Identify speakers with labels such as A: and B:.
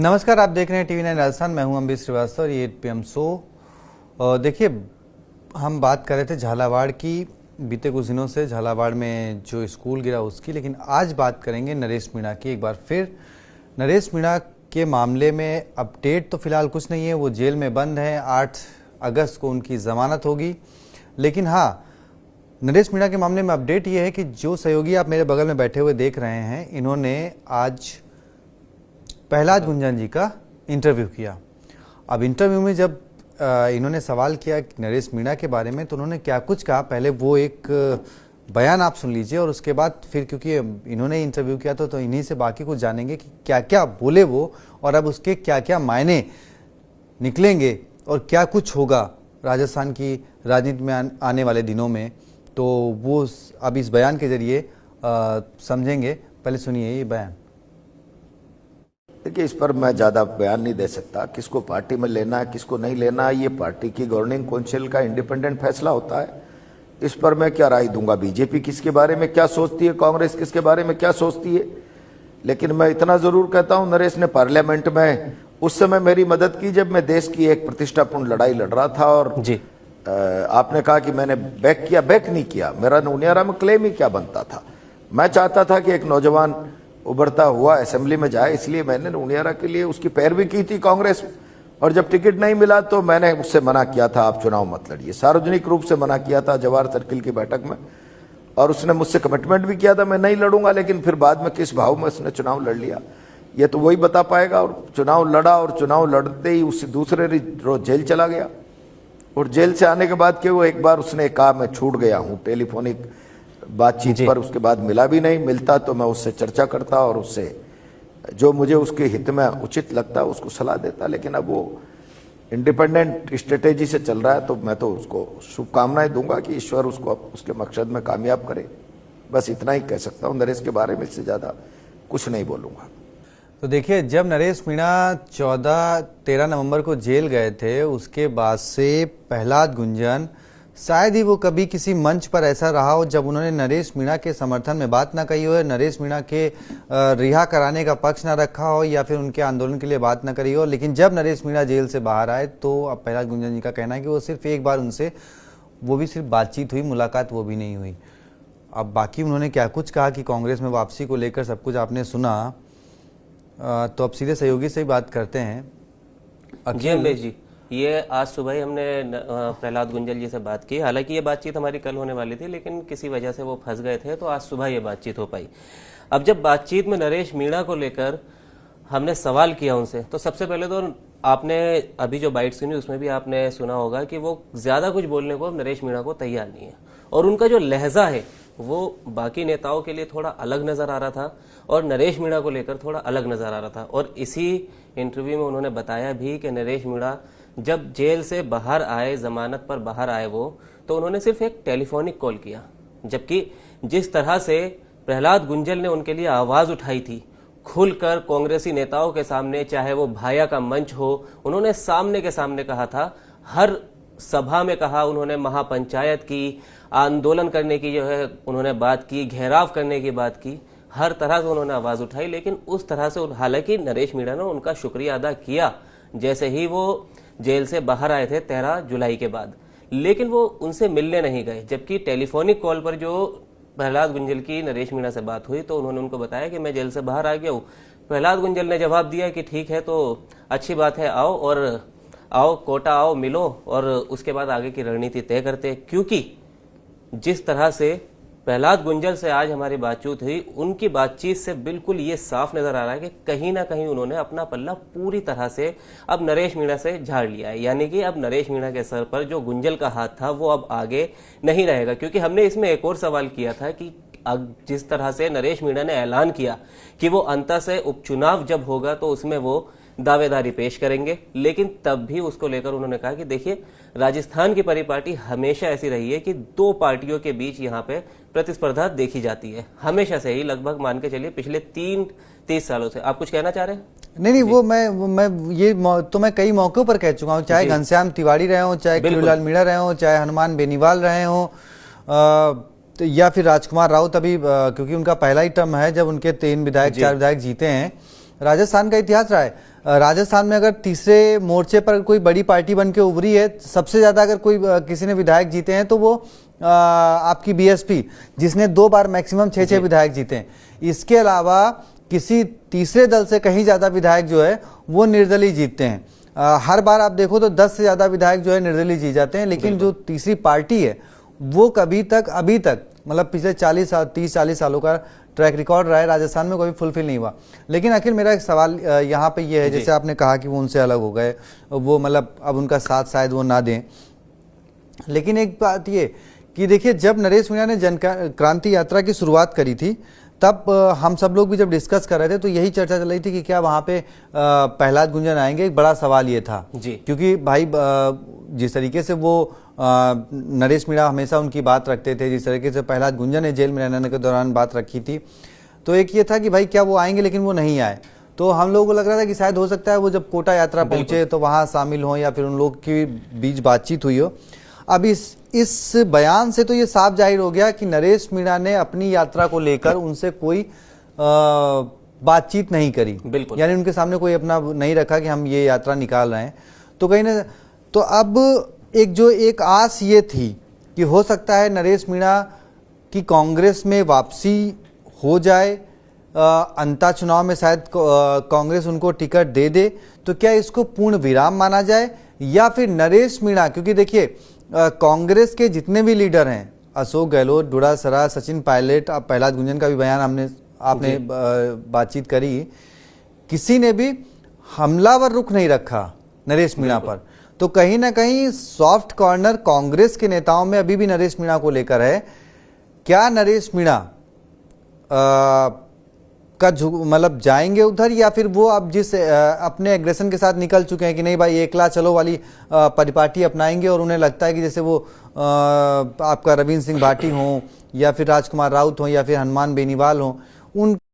A: नमस्कार, आप देख रहे हैं टीवी 9 राजस्थान। मैं हूं अम्बित श्रीवास्तव और ये 8 PM शो। देखिए, हम बात कर रहे थे झालावाड़ की। बीते कुछ दिनों से झालावाड़ में जो स्कूल गिरा उसकी, लेकिन आज बात करेंगे नरेश मीणा की। एक बार फिर नरेश मीणा के मामले में अपडेट तो फिलहाल कुछ नहीं है, वो जेल में बंद हैं। 8 अगस्त को उनकी जमानत होगी। लेकिन हाँ, नरेश मीणा के मामले में अपडेट ये है कि जो सहयोगी आप मेरे बगल में बैठे हुए देख रहे हैं, इन्होंने आज प्रहलाद गुंजन जी का इंटरव्यू किया। अब इंटरव्यू में जब इन्होंने सवाल किया नरेश मीणा के बारे में, तो उन्होंने क्या कुछ कहा, पहले वो एक बयान आप सुन लीजिए और उसके बाद फिर, क्योंकि इन्होंने इंटरव्यू किया तो इन्हीं से बाकी कुछ जानेंगे कि क्या क्या बोले वो, और अब उसके क्या क्या मायने निकलेंगे और क्या कुछ होगा राजस्थान की राजनीति में आने वाले दिनों में। तो वो अब इस बयान के जरिए समझेंगे। पहले सुनिए ये बयान।
B: देखिए, इस पर मैं ज़्यादा बयान नहीं दे सकता। किसको पार्टी में लेना है, किसको नहीं लेना है, ये पार्टी की गवर्निंग काउंसिल का इंडिपेंडेंट फैसला होता है। इस पर मैं क्या राय दूंगा, बीजेपी किसके बारे में क्या सोचती है, कांग्रेस किसके बारे में क्या सोचती है। लेकिन मैं इतना जरूर कहता हूं, नरेश ने पार्लियामेंट में उस समय मेरी मदद की जब मैं देश की एक प्रतिष्ठापूर्ण लड़ाई लड़ रहा था। और जी आपने कहा कि मैंने बैक किया, बैक नहीं किया। मेरा उनियारा में क्लेम ही क्या बनता था। मैं चाहता था कि एक नौजवान उभरता हुआ असेंबली में जाए, इसलिए मैंने उनियारा के लिए उसकी पैरवी की थी कांग्रेस। और जब टिकट नहीं मिला तो मैंने उससे मना किया था, आप चुनाव मत लड़िए। सार्वजनिक रूप से मना किया था जवाहर सर्किल की बैठक में। और उसने मुझसे कमिटमेंट भी किया था मैं नहीं लड़ूंगा, लेकिन फिर बाद में किस भाव में उसने चुनाव लड़ लिया ये तो वही बता पाएगा। और चुनाव लड़ा और चुनाव लड़ते ही उससे दूसरे रोज जेल चला गया। और जेल से आने के बाद के वो एक बार उसने कहा मैं छूट गया हूं टेलीफोनिक बातचीत पर। उसके बाद मिला भी नहीं, मिलता तो मैं उससे चर्चा करता और उससे जो मुझे उसके हित में उचित लगता उसको सलाह देता। लेकिन अब वो इंडिपेंडेंट स्ट्रेटेजी से चल रहा है, तो मैं तो उसको शुभकामनाएं दूंगा कि ईश्वर उसको उसके मकसद में कामयाब करे। बस इतना ही कह सकता हूं नरेश के बारे में, इससे ज्यादा कुछ नहीं बोलूंगा।
A: तो देखिए, जब नरेश मीणा 14-13 नवंबर को जेल गए थे, उसके बाद से प्रहलाद गुंजन शायद ही वो कभी किसी मंच पर ऐसा रहा हो जब उन्होंने नरेश मीणा के समर्थन में बात ना कही हो, नरेश मीणा के रिहा कराने का पक्ष ना रखा हो, या फिर उनके आंदोलन के लिए बात ना करी हो। लेकिन जब नरेश मीणा जेल से बाहर आए तो अब प्रहलाद गुंजन जी का कहना है कि वो सिर्फ एक बार उनसे, वो भी सिर्फ बातचीत हुई, मुलाकात वो भी नहीं हुई। अब बाकी उन्होंने क्या कुछ कहा कि कांग्रेस में वापसी को लेकर सब कुछ आपने सुना। तो अब सीधे सहयोगी से ही बात करते हैं।
C: जी, ये आज सुबह ही हमने प्रहलाद गुंजल जी से बात की। हालांकि ये बातचीत हमारी कल होने वाली थी, लेकिन किसी वजह से वो फंस गए थे, तो आज सुबह ये बातचीत हो पाई। अब जब बातचीत में नरेश मीणा को लेकर हमने सवाल किया उनसे, तो सबसे पहले तो आपने अभी जो बाइट सुनी उसमें भी आपने सुना होगा कि वो ज्यादा कुछ बोलने को नरेश मीणा को तैयार नहीं है। और उनका जो लहजा है वो बाकी नेताओं के लिए थोड़ा अलग नजर आ रहा था और नरेश मीणा को लेकर थोड़ा अलग नजर आ रहा था। और इसी इंटरव्यू में उन्होंने बताया भी कि नरेश मीणा जब जेल से बाहर आए, जमानत पर बाहर आए वो, तो उन्होंने सिर्फ एक टेलीफोनिक कॉल किया। जबकि जिस तरह से प्रहलाद गुंजल ने उनके लिए आवाज उठाई थी खुलकर कांग्रेसी नेताओं के सामने, चाहे वो भाया का मंच हो, उन्होंने सामने के सामने कहा था। हर सभा में कहा उन्होंने, महापंचायत की, आंदोलन करने की जो है उन्होंने बात की, घेराव करने की बात की, हर तरह से उन्होंने आवाज उठाई। लेकिन उस तरह से हालांकि नरेश मीणा ने उनका शुक्रिया अदा किया जैसे ही वो जेल से बाहर आए थे 13 जुलाई के बाद, लेकिन वो उनसे मिलने नहीं गए। जबकि टेलीफोनिक कॉल पर जो प्रहलाद गुंजल की नरेश मीणा से बात हुई तो उन्होंने उनको बताया कि मैं जेल से बाहर आ गया हूँ। प्रहलाद गुंजल ने जवाब दिया कि ठीक है, तो अच्छी बात है, आओ और आओ कोटा आओ, मिलो और उसके बाद आगे की रणनीति तय करते। क्योंकि जिस तरह से प्रहलाद गुंजल से आज हमारी बातचीत हुई, उनकी बातचीत से बिल्कुल ये साफ नजर आ रहा है कि कहीं ना कहीं उन्होंने अपना पल्ला पूरी तरह से अब नरेश मीणा से झाड़ लिया है। यानी कि अब नरेश मीणा के सर पर जो गुंजल का हाथ था वो अब आगे नहीं रहेगा। क्योंकि हमने इसमें एक और सवाल किया था कि जिस तरह से नरेश मीणा ने ऐलान किया कि वो अंततः से उपचुनाव जब होगा तो उसमें वो दावेदारी पेश करेंगे, लेकिन तब भी उसको लेकर उन्होंने कहा कि देखिए, राजस्थान की परिपाटी हमेशा ऐसी रही है कि दो पार्टियों के बीच यहाँ पे प्रतिस्पर्धा देखी जाती है, हमेशा से ही, लगभग मान के चलिए पिछले 30 सालों से। आप कुछ कहना चाह रहे हैं?
A: नहीं, वो मैं ये तो मैं कई मौकों पर कह चुका हूँ, चाहे घनश्याम तिवारी रहे हो, चाहे खिलूलाल मीणा रहे हो, चाहे हनुमान बेनीवाल रहे हो, या फिर राजकुमार राउत अभी, क्योंकि उनका पहला ही टर्म है जब उनके 3 विधायक 4 विधायक जीते हैं। राजस्थान का इतिहास रहा है। राजस्थान में अगर तीसरे मोर्चे पर कोई बड़ी पार्टी बन के उभरी है, सबसे ज़्यादा अगर कोई किसी ने विधायक जीते हैं तो वो आपकी बीएसपी, जिसने 2 बार मैक्सिमम 6 विधायक जीते हैं। इसके अलावा किसी तीसरे दल से कहीं ज़्यादा विधायक जो है वो निर्दलीय जीतते हैं। हर बार आप देखो तो 10 से ज़्यादा विधायक जो है निर्दलीय जीत जाते हैं, लेकिन जो तीसरी पार्टी है वो अभी तक मतलब पिछले 30-40 सालों का ट्रैक रिकॉर्ड रहा है, राजस्थान में कोई फुलफिल नहीं हुआ। लेकिन आखिर मेरा एक सवाल यहाँ पे ये है, जैसे आपने कहा कि वो उनसे अलग हो गए, वो मतलब अब उनका साथ शायद वो ना दें, लेकिन एक बात ये कि देखिए, जब नरेश मीणा ने जन क्रांति यात्रा की शुरुआत करी थी तब हम सब लोग भी जब डिस्कस कर रहे थे तो यही चर्चा चल रही थी कि क्या वहाँ पे प्रहलाद गुंजन आएंगे। एक बड़ा सवाल ये था
C: जी,
A: क्योंकि भाई जिस तरीके से वो नरेश मीणा हमेशा उनकी बात रखते थे, जिस तरीके से प्रहलाद गुंजन ने जेल में रहने के दौरान बात रखी थी, तो एक ये था कि भाई क्या वो आएंगे, लेकिन वो नहीं आए। तो हम लोगों को लग रहा था कि शायद हो सकता है वो जब कोटा यात्रा पहुंचे तो वहाँ शामिल हों या फिर उन लोग के बीच बातचीत हुई हो। अब इस बयान से तो ये साफ जाहिर हो गया कि नरेश मीणा ने अपनी यात्रा को लेकर उनसे कोई बातचीत नहीं करी, यानी उनके सामने कोई अपना नहीं रखा कि हम ये यात्रा निकाल रहे हैं। तो कहीं ना, तो अब एक आस ये थी कि हो सकता है नरेश मीणा की कांग्रेस में वापसी हो जाए, अंता चुनाव में शायद कांग्रेस उनको टिकट दे दे, तो क्या इसको पूर्ण विराम माना जाए, या फिर नरेश मीणा, क्योंकि देखिए कांग्रेस के जितने भी लीडर हैं, अशोक गहलोत, डोडासरा, सचिन पायलट, अब प्रहलाद गुंजन का भी बयान आपने बातचीत करी, किसी ने भी हमलावर रुख नहीं रखा नरेश मीणा पर। तो कहीं ना कहीं सॉफ्ट कॉर्नर कांग्रेस के नेताओं में अभी भी नरेश मीणा को लेकर है। क्या नरेश मीणा का मतलब जाएंगे उधर, या फिर वो अब जिस अपने एग्रेशन के साथ निकल चुके हैं कि नहीं भाई एकला चलो वाली परिपाटी अपनाएंगे, और उन्हें लगता है कि जैसे वो आपका रविंद्र सिंह भाटी हों या फिर राजकुमार राउत हों या फिर हनुमान बेनीवाल हों, उन